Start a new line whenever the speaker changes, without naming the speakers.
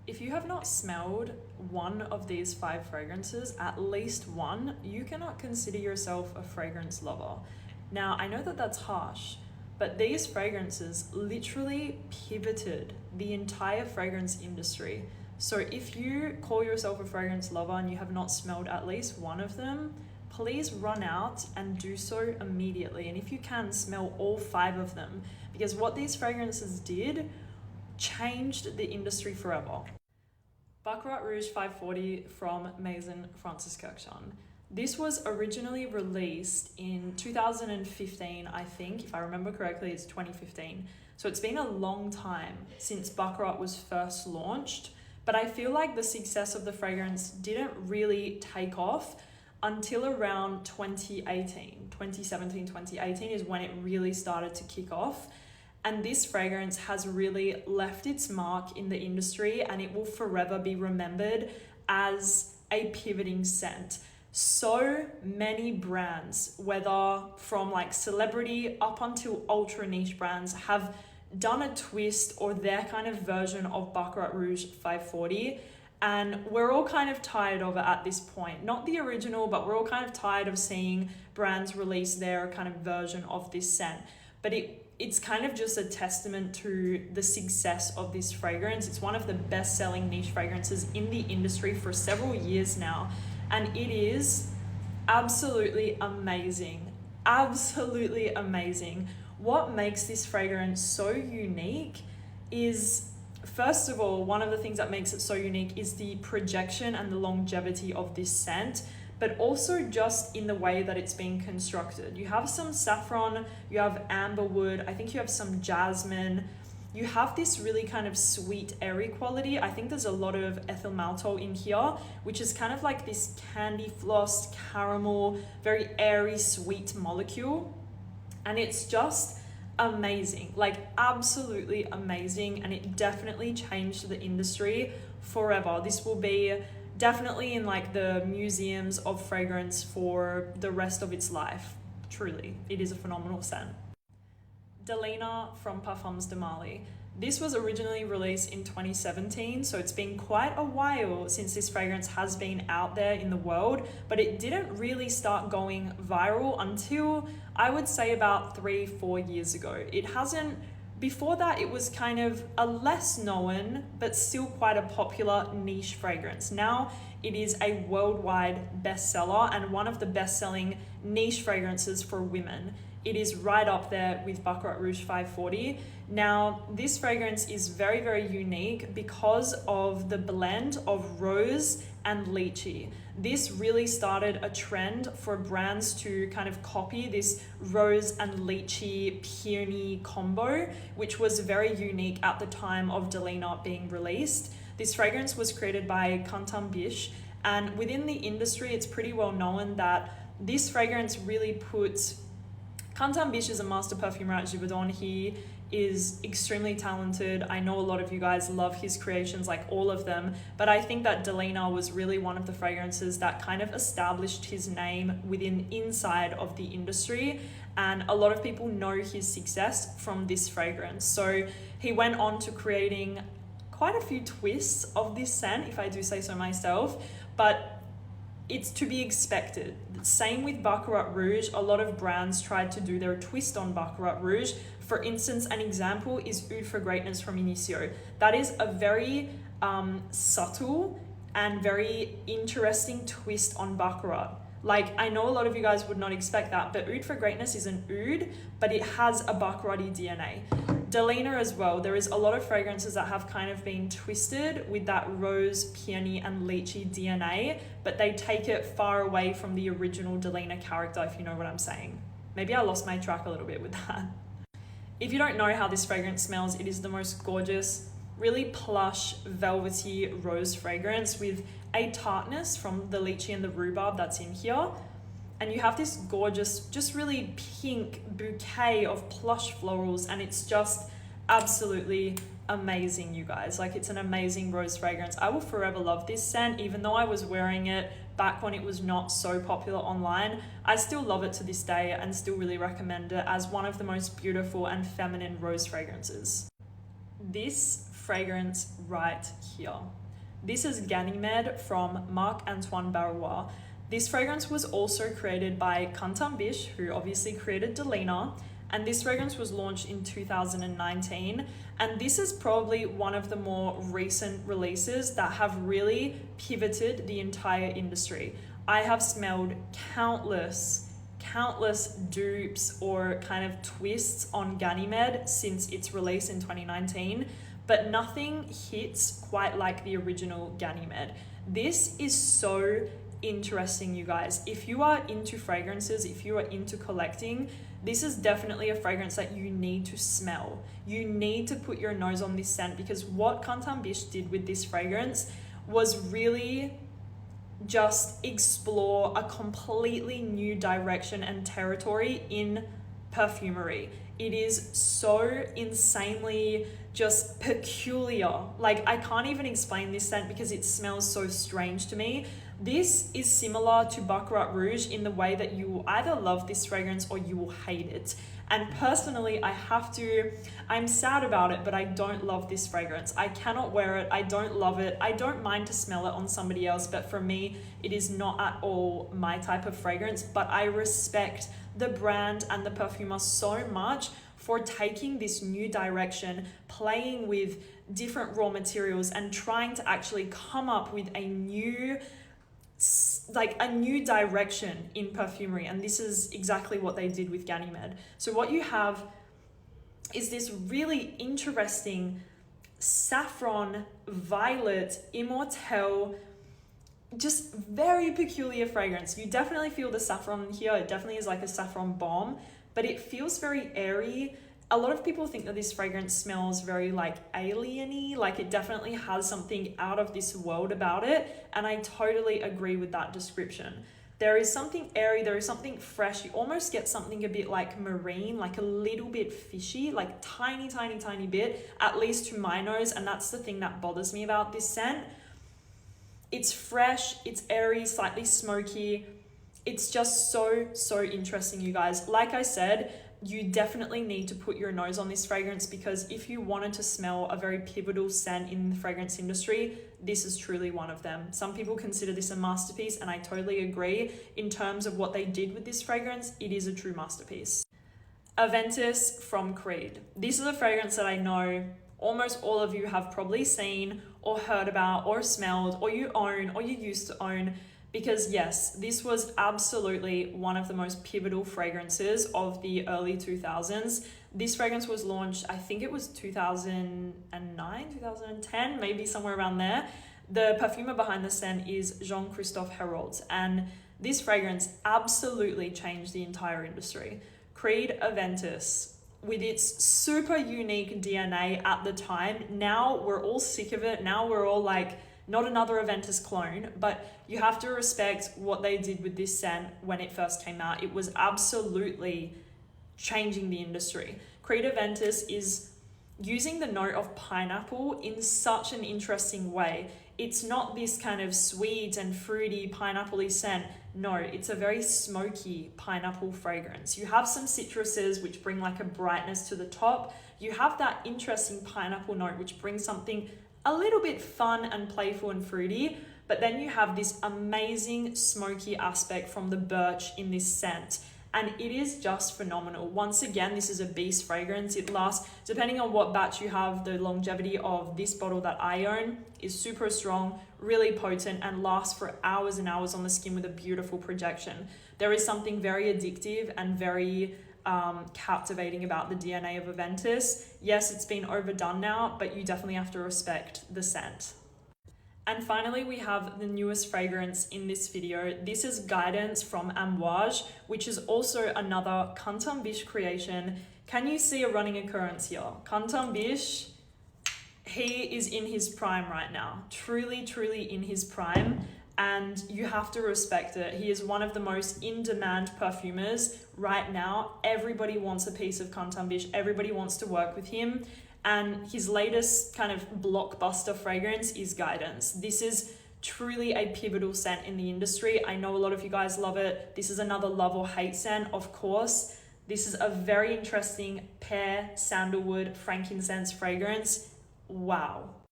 If you have not smelled one of these 5 fragrances, at least one, you cannot consider yourself a fragrance lover. Now, I know that that's harsh, but these fragrances literally pivoted the entire fragrance industry. So if you call yourself a fragrance lover and you have not smelled at least one of them, please run out and do so immediately. And if you can, smell all 5 of them, because what these fragrances did changed the industry forever. Baccarat Rouge 540 from Maison Kurkdjian. This was originally released in 2015, I think. If I remember correctly, it's 2015. So it's been a long time since Baccarat was first launched, but I feel like the success of the fragrance didn't really take off until around 2018. 2017, 2018 is when it really started to kick off. And this fragrance has really left its mark in the industry, and it will forever be remembered as a pivoting scent. So many brands, whether from like celebrity up until ultra niche brands, have done a twist or their kind of version of Baccarat Rouge 540. And we're all kind of tired of it at this point. Not the original, but we're all kind of tired of seeing brands release their kind of version of this scent. But it's kind of just a testament to the success of this fragrance. It's one of the best-selling niche fragrances in the industry for several years now. And it is absolutely amazing. Absolutely amazing. What makes this fragrance so unique is, first of all, one of the things that makes it so unique is the projection and the longevity of this scent, but also just in the way that it's being constructed. You have some saffron, you have amberwood, I think you have some jasmine. You have this really kind of sweet, airy quality. I think there's a lot of ethyl maltol in here, which is kind of like this candy floss, caramel, very airy, sweet molecule. And it's just amazing, like absolutely amazing. And it definitely changed the industry forever. This will be definitely in like the museums of fragrance for the rest of its life. Truly, it is a phenomenal scent. Delina from Parfums de Marly. This was originally released in 2017, so it's been quite a while since this fragrance has been out there in the world, but it didn't really start going viral until I would say about 3-4 years ago. Before that, it was kind of a less known, but still quite a popular niche fragrance. Now it is a worldwide bestseller and one of the best-selling niche fragrances for women. It is right up there with Baccarat Rouge 540. Now, this fragrance is very, very unique because of the blend of rose and lychee. This really started a trend for brands to kind of copy this rose and lychee peony combo, which was very unique at the time of Delina being released. This fragrance was created by Kurkdjian Biche, and within the industry, it's pretty well known that this fragrance really puts... Kurkdjian Biche is a master perfumer at Givaudan. He is extremely talented. I know a lot of you guys love his creations, like all of them, but I think that Delina was really one of the fragrances that kind of established his name inside of the industry, and a lot of people know his success from this fragrance. So he went on to creating quite a few twists of this scent, if I do say so myself, but it's to be expected. Same with Baccarat Rouge. A lot of brands tried to do their twist on Baccarat Rouge. For instance, an example is Oud for Greatness from Initio. That is a very subtle and very interesting twist on Baccarat. Like, I know a lot of you guys would not expect that, but Oud for Greatness is an oud, but it has a Baccarat-y DNA. Delina as well, there is a lot of fragrances that have kind of been twisted with that rose, peony, and lychee DNA, but they take it far away from the original Delina character, if you know what I'm saying. Maybe I lost my track a little bit with that. If you don't know how this fragrance smells, it is the most gorgeous, really plush, velvety rose fragrance with a tartness from the lychee and the rhubarb that's in here. And you have this gorgeous, just really pink bouquet of plush florals, and it's just absolutely amazing, you guys. Like, it's an amazing rose fragrance. I will forever love this scent, even though I was wearing it back when it was not so popular online. I still love it to this day and still really recommend it as one of the most beautiful and feminine rose fragrances. This fragrance right here. This is Ganymede from Marc-Antoine Barrois. This fragrance was also created by Kurkdjian, who obviously created Delina, and this fragrance was launched in 2019. And this is probably one of the more recent releases that have really pivoted the entire industry. I have smelled countless dupes or kind of twists on Ganymede since its release in 2019, but nothing hits quite like the original Ganymede. This is so interesting, you guys. If you are into fragrances, if you are into collecting, this is definitely a fragrance that you need to smell. You need to put your nose on this scent, because what Kurkdjian did with this fragrance was really just explore a completely new direction and territory in perfumery. It is so insanely just peculiar. Like, I can't even explain this scent because it smells so strange to me. This is similar to Baccarat Rouge in the way that you will either love this fragrance or you will hate it. And personally, I'm sad about it, but I don't love this fragrance. I cannot wear it. I don't love it. I don't mind to smell it on somebody else, but for me, it is not at all my type of fragrance. But I respect the brand and the perfumer so much for taking this new direction, playing with different raw materials and trying to actually come up with a new direction in perfumery. And this is exactly what they did with Ganymede. So what you have is this really interesting saffron, violet, immortelle, just very peculiar fragrance. You definitely feel the saffron here. It definitely is like a saffron bomb, but it feels very airy. A lot of people think that this fragrance smells very like alien-y, like it definitely has something out of this world about it, and I totally agree with that description. There is something airy, there is something fresh. You almost get something a bit like marine, like a little bit fishy, like tiny bit, at least to my nose, and that's the thing that bothers me about this scent. It's fresh, it's airy, slightly smoky. It's just so interesting, you guys. Like I said, you definitely need to put your nose on this fragrance, because if you wanted to smell a very pivotal scent in the fragrance industry, this is truly one of them. Some people consider this a masterpiece, and I totally agree. In terms of what they did with this fragrance, it is a true masterpiece. Aventus from Creed. This is a fragrance that I know almost all of you have probably seen or heard about or smelled, or you own or you used to own. Because yes, this was absolutely one of the most pivotal fragrances of the early 2000s. This fragrance was launched, I think it was 2009, 2010, maybe somewhere around there. The perfumer behind the scent is Jean-Christophe Herold, and this fragrance absolutely changed the entire industry. Creed Aventus, with its super unique DNA at the time, now we're all sick of it. Now we're all like, not another Aventus clone, but you have to respect what they did with this scent when it first came out. It was absolutely changing the industry. Creed Aventus is using the note of pineapple in such an interesting way. It's not this kind of sweet and fruity pineapple-y scent. No, it's a very smoky pineapple fragrance. You have some citruses which bring like a brightness to the top. You have that interesting pineapple note which brings something a little bit fun and playful and fruity, but then you have this amazing smoky aspect from the birch in this scent, and it is just phenomenal. Once again, this is a beast fragrance. It lasts, depending on what batch you have, the longevity of this bottle that I own is super strong, really potent, and lasts for hours and hours on the skin with a beautiful projection. There is something very addictive and very captivating about the DNA of Aventus. Yes, it's been overdone now, but you definitely have to respect the scent. And finally, we have the newest fragrance in this video. This is Guidance from Amouage, which is also another Kurkdjian creation. Can you see a running occurrence here? Kurkdjian, he is in his prime right now. Truly in his prime. And you have to respect it. He is one of the most in-demand perfumers right now. Everybody wants a piece of Kurkdjian. Everybody wants to work with him. And his latest kind of blockbuster fragrance is Guidance. This is truly a pivotal scent in the industry. I know a lot of you guys love it. This is another love or hate scent, of course. This is a very interesting pear, sandalwood, frankincense fragrance. Wow.